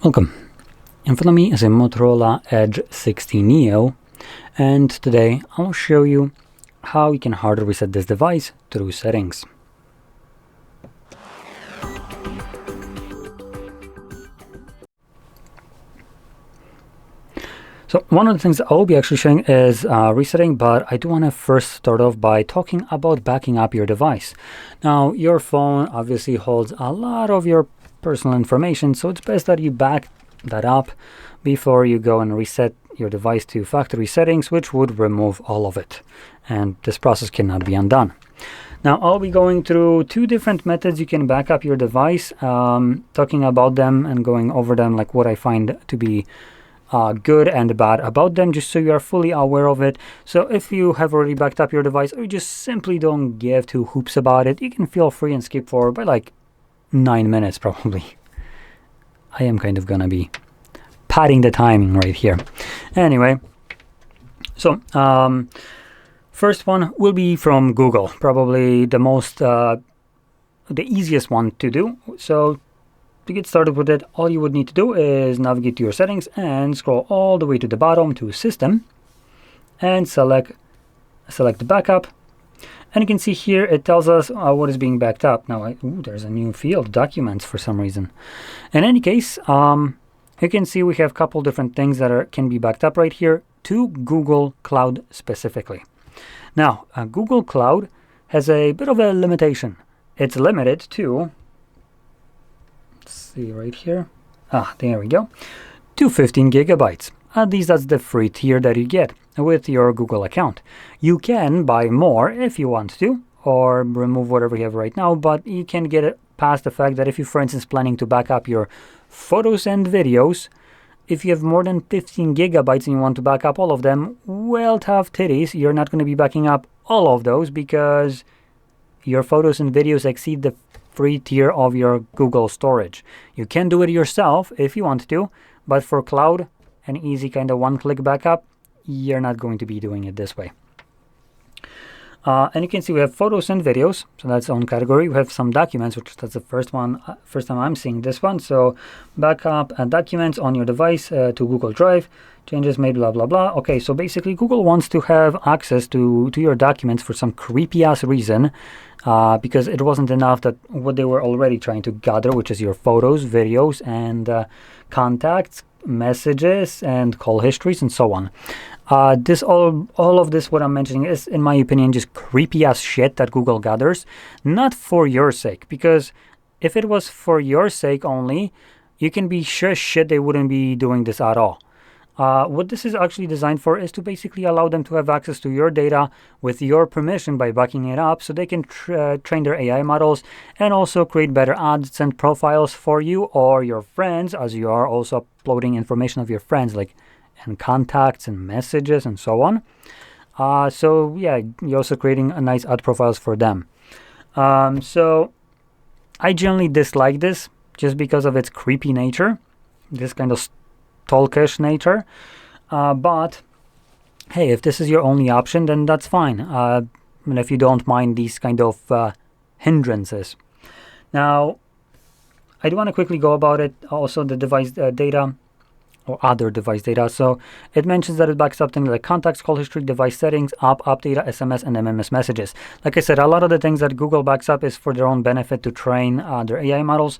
Welcome. In front of me is a Motorola Edge 60 Neo, and today I'll show you how you can hard reset this device through settings. So one of the things I'll be actually showing is resetting, but I do want to first start off by talking about backing up your device. Now, your phone obviously holds a lot of your personal information, so it's best that you back that up before you go and reset your device to factory settings, which would remove all of it. And this process cannot be undone. Now, I'll be going through two different methods you can back up your device, talking about them and going over them, like what I find to be good and bad about them, just so you are fully aware of it. So if you have already backed up your device or you just simply don't give two hoops about it, you can feel free and skip forward by like 9 minutes probably. I am kind of gonna be padding the timing right here. Anyway, so first one will be from Google, probably the most the easiest one to do. So to get started with it, all you would need to do is navigate to your settings and scroll all the way to the bottom to System and select the backup. And you can see here it tells us what is being backed up. Now, there's a new field, documents, for some reason. In any case, you can see we have a couple different things that can be backed up right here to Google Cloud specifically. Now, Google Cloud has a bit of a limitation. It's limited to, let's see right here. There we go. To 15 gigabytes. At least that's the free tier that you get with your Google account. You can buy more if you want to, or remove whatever you have right now, but you can get it past the fact that if you, for instance, planning to back up your photos and videos, if you have more than 15 gigabytes and you want to back up all of them, well, tough titties, you're not going to be backing up all of those because your photos and videos exceed the free tier of your Google storage. You can do it yourself if you want to, but for cloud, an easy kind of one-click backup, you're not going to be doing it this way. And you can see we have photos and videos, so that's own category. We have some documents, which that's the first time I'm seeing this one. So backup and documents on your device to Google Drive, changes made, blah, blah, blah. Okay, so basically Google wants to have access to your documents for some creepy ass reason, because it wasn't enough that what they were already trying to gather, which is your photos, videos, and contacts, messages, and call histories, and so on. All of this, what I'm mentioning, is, in my opinion, just creepy ass shit that Google gathers, not for your sake, because if it was for your sake only, you can be sure shit they wouldn't be doing this at all. What this is actually designed for is to basically allow them to have access to your data with your permission by backing it up, so they can train their AI models and also create better ads and profiles for you or your friends, as you are also uploading information of your friends, like and contacts and messages and so on. So yeah, you're also creating a nice ad profiles for them. So I generally dislike this just because of its creepy nature, this kind of stalkish nature. But hey, if this is your only option, then that's fine. And if you don't mind these kind of hindrances. Now, I do want to quickly go about it. Also, the device data, or other device data. So it mentions that it backs up things like contacts, call history, device settings, app data, SMS, and MMS messages. Like I said, a lot of the things that Google backs up is for their own benefit to train their AI models.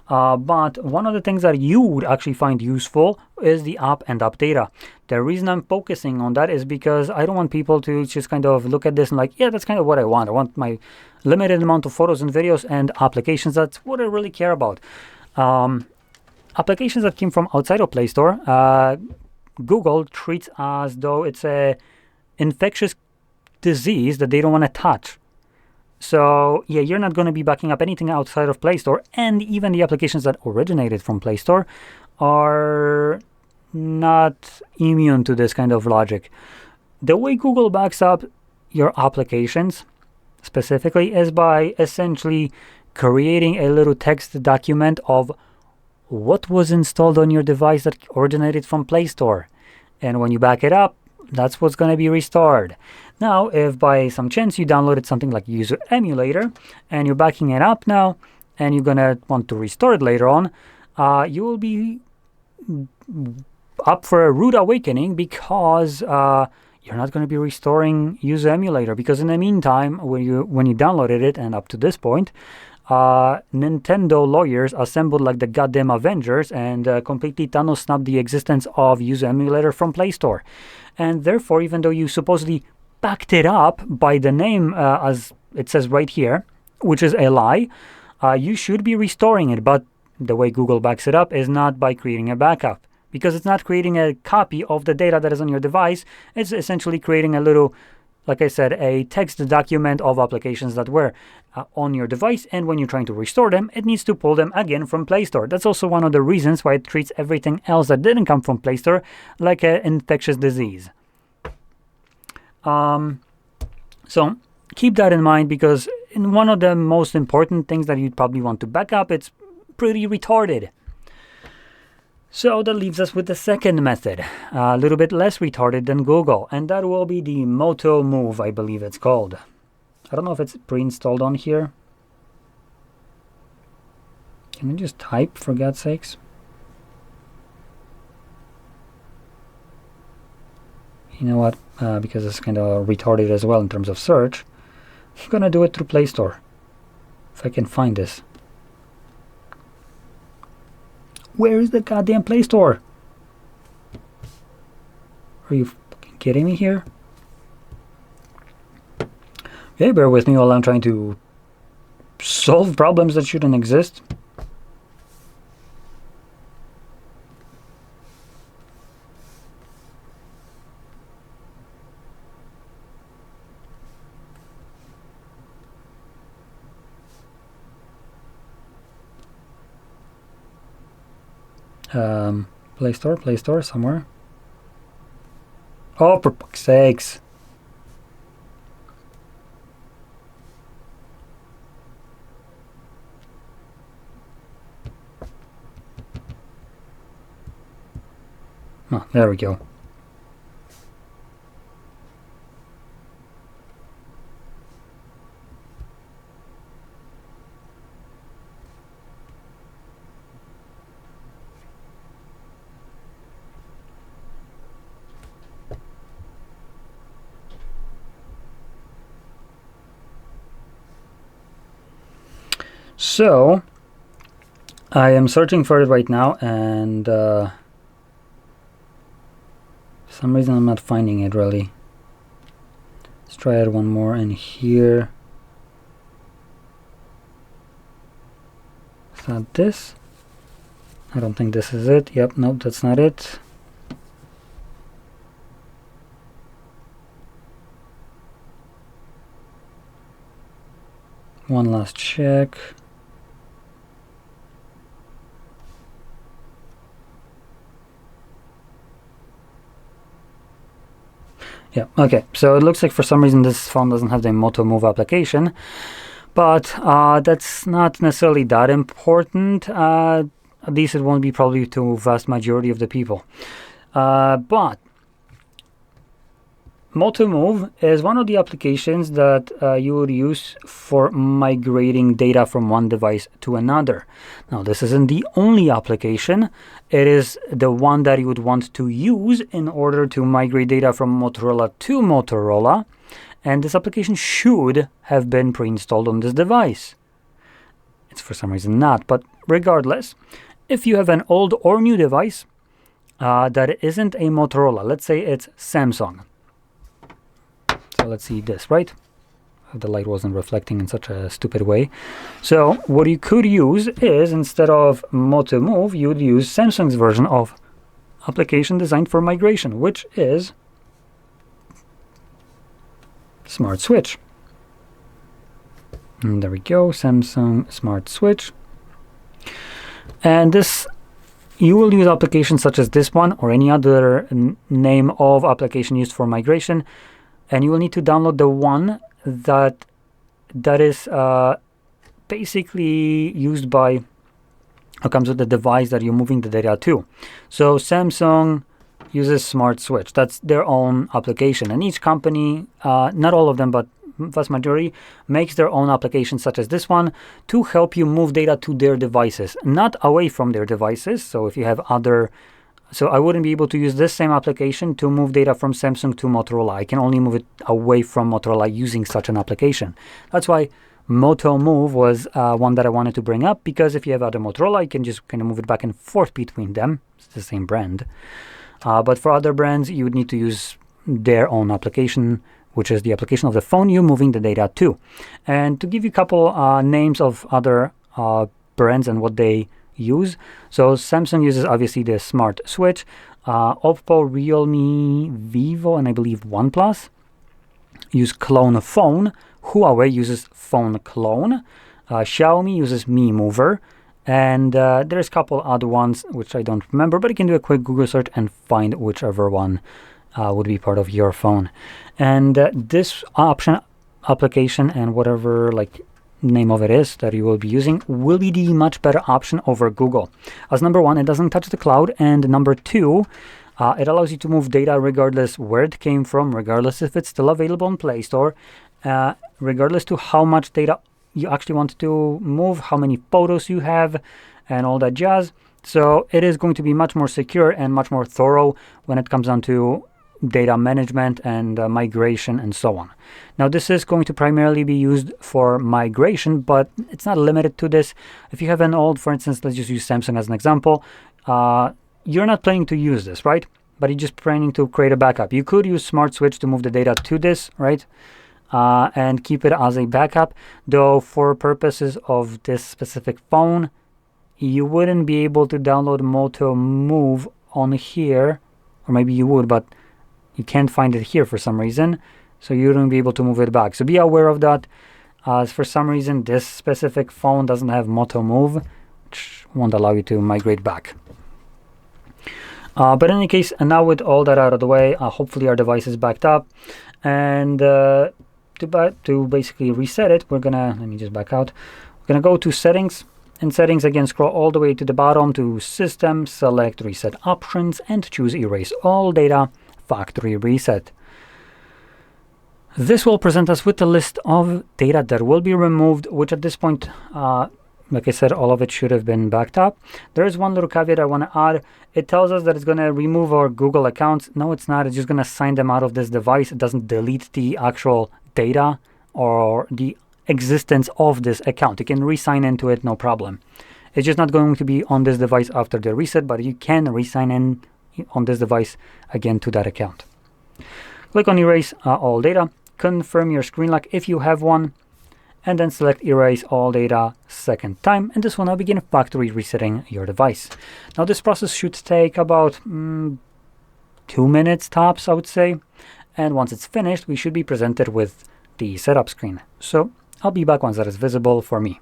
But one of the things that you would actually find useful is the app and app data. The reason I'm focusing on that is because I don't want people to just kind of look at this and like, yeah, that's kind of what I want. I want my limited amount of photos and videos and applications. That's what I really care about. Applications that came from outside of Play Store, Google treats as though it's a infectious disease that they don't want to touch. So yeah, you're not going to be backing up anything outside of Play Store, and even the applications that originated from Play Store are not immune to this kind of logic. The way Google backs up your applications specifically is by essentially creating a little text document of what was installed on your device that originated from Play Store. And when you back it up, that's what's going to be restored. Now, if by some chance you downloaded something like User Emulator and you're backing it up now and you're going to want to restore it later on, you will be up for a rude awakening, because you're not going to be restoring user emulator, because in the meantime, when you downloaded it and up to this point, Nintendo lawyers assembled like the goddamn Avengers and completely Thanos snubbed the existence of user emulator from Play Store. And therefore, even though you supposedly backed it up by the name, as it says right here, which is a lie, you should be restoring it. But the way Google backs it up is not by creating a backup, because it's not creating a copy of the data that is on your device. It's essentially creating a little, like I said, a text document of applications that were on your device, and when you're trying to restore them, it needs to pull them again from Play Store. That's also one of the reasons why it treats everything else that didn't come from Play Store like an infectious disease. So keep that in mind, because in one of the most important things that you'd probably want to back up, it's pretty retarded. So that leaves us with the second method, a little bit less retarded than Google, and that will be the Moto Move, I believe it's called. I don't know if it's pre-installed on here. Can you just type, for God's sakes? You know what? Because it's kind of retarded as well in terms of search, I'm gonna do it through Play Store, if I can find this. Where is the goddamn Play Store? Are you fucking kidding me here? Okay, bear with me while I'm trying to solve problems that shouldn't exist. Play Store somewhere. Oh, for fuck's sakes. Oh, there we go. So, I am searching for it right now, and for some reason I'm not finding it really. Let's try it one more in here. Is that this? I don't think this is it. Yep, nope, that's not it. One last check. Yeah, okay, so it looks like for some reason this phone doesn't have the Moto Move application, but that's not necessarily that important. At least it won't be probably to vast majority of the people. But Moto Move is one of the applications that you would use for migrating data from one device to another. Now, this isn't the only application. It is the one that you would want to use in order to migrate data from Motorola to Motorola. And this application should have been pre-installed on this device. It's for some reason not, but regardless, if you have an old or new device that isn't a Motorola, let's say it's Samsung. So let's see this, right? The light wasn't reflecting in such a stupid way. So what you could use is, instead of Moto Move, you would use Samsung's version of application designed for migration, which is Smart Switch. And there we go, Samsung Smart Switch. And this, you will use applications such as this one or any other name of application used for migration, and you will need to download the one that is basically used by, or comes with the device that you're moving the data to. So Samsung uses Smart Switch. That's their own application, and each company, not all of them, but vast majority, makes their own applications such as this one to help you move data to their devices, not away from their devices. So if you have other, so I wouldn't be able to use this same application to move data from Samsung to Motorola. I can only move it away from Motorola using such an application. That's why Moto Move was one that I wanted to bring up, because if you have other Motorola, you can just kind of move it back and forth between them. It's the same brand. But for other brands, you would need to use their own application, which is the application of the phone you're moving the data to. And to give you a couple names of other brands and what they use. So Samsung uses obviously the Smart Switch, Oppo, Realme, Vivo, and I believe OnePlus use Clone Phone. Huawei uses Phone Clone. Xiaomi uses Mi Mover. And there's a couple other ones which I don't remember, but you can do a quick Google search and find whichever one would be part of your phone. And this application and whatever name of it is that you will be using will be the much better option over Google. As number one, it doesn't touch the cloud, and number two, it allows you to move data regardless where it came from, regardless if it's still available in Play Store, regardless to how much data you actually want to move, how many photos you have, and all that jazz. So it is going to be much more secure and much more thorough when it comes down to data management and migration and so on. Now, this is going to primarily be used for migration, but it's not limited to this. If you have an old, for instance, let's just use Samsung as an example, you're not planning to use this, right? But you're just planning to create a backup. You could use Smart Switch to move the data to this, right? And keep it as a backup, though for purposes of this specific phone, you wouldn't be able to download Moto Move on here, or maybe you would, but you can't find it here for some reason, so you wouldn't be able to move it back. So be aware of that. For some reason, this specific phone doesn't have Moto Move, which won't allow you to migrate back. But in any case, and now with all that out of the way, hopefully our device is backed up. And to basically reset it, we're gonna, let me just back out. We're gonna go to settings. In settings, again, scroll all the way to the bottom to System, select Reset Options, and choose Erase All Data, Factory Reset. This will present us with a list of data that will be removed, which at this point, like I said, all of it should have been backed up. There is one little caveat I want to add. It tells us that it's going to remove our Google accounts. No, it's not. It's just going to sign them out of this device. It doesn't delete the actual data or the existence of this account. You can re-sign into it, no problem. It's just not going to be on this device after the reset, but you can re-sign in on this device again to that account. Click on Erase All Data. Confirm your screen lock if you have one, and then select Erase All Data second time, and this will now begin factory resetting your device. Now this process should take about 2 minutes tops, I would say, and once it's finished, we should be presented with the setup screen. So I'll be back once that is visible for me.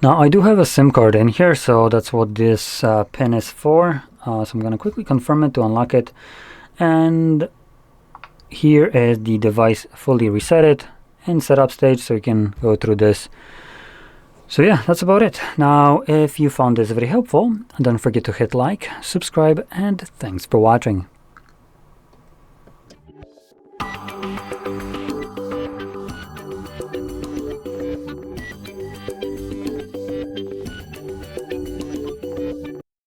Now I do have a SIM card in here, so that's what this pin is for. So I'm going to quickly confirm it to unlock it, and here is the device fully resetted in setup stage, so you can go through this. So yeah, that's about it. Now if you found this very helpful, don't forget to hit like, subscribe, and thanks for watching.